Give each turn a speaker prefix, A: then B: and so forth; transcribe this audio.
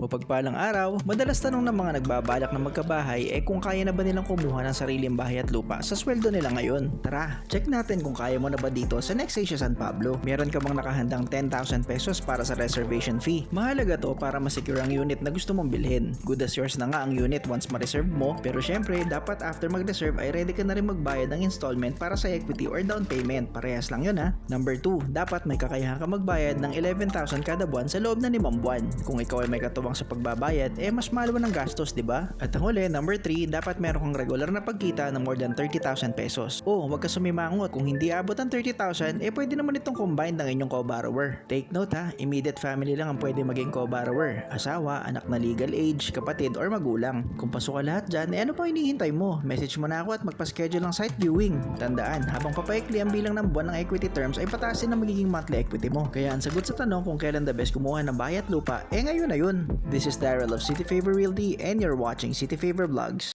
A: Mapagpalang araw, madalas tanong ng mga nagbabalak na magkabahay kung kaya na ba nilang kumuha ng sariling bahay at lupa sa sweldo nila ngayon. Tara, check natin kung kaya mo na ba dito sa Next Asia San Pablo. Meron ka bang nakahandang 10,000 pesos para sa reservation fee? Mahalaga to para ma-secure ang unit na gusto mong bilhin. Good as yours na nga ang unit once ma-reserve mo, pero syempre dapat after mag-reserve ay ready ka na rin magbayad ng installment para sa equity or down payment. Parehas lang yun ha. Number 2, dapat may kakayahan ka magbayad ng 11,000 kada buwan sa loob ng 5 buwan. Kung ikaw ay may katubang sa pagbabayad, mas malaman ang gastos, di ba? At ang huli, number 3, dapat meron kang regular na pagkita ng more than 30,000 pesos. Wag ka sumimangot. Kung hindi abot ang 30,000, pwede naman itong combined ng inyong co-borrower. Take note ha, immediate family lang ang pwede maging co-borrower. Asawa, anak na legal age, kapatid, or magulang. Kung pasok ka lahat dyan, ano pa hinihintay mo? Message mo na ako at magpa-schedule ng site viewing. Tandaan, habang papaikli ang bilang ng buwan ng equity terms, ay pataasin ang magiging monthly equity mo. Kaya ang sagot sa tanong kung kailan the best kumuha ng bahay at lupa, ngayon na yun. This is Daryl of City Favor Realty and you're watching City Favor Vlogs.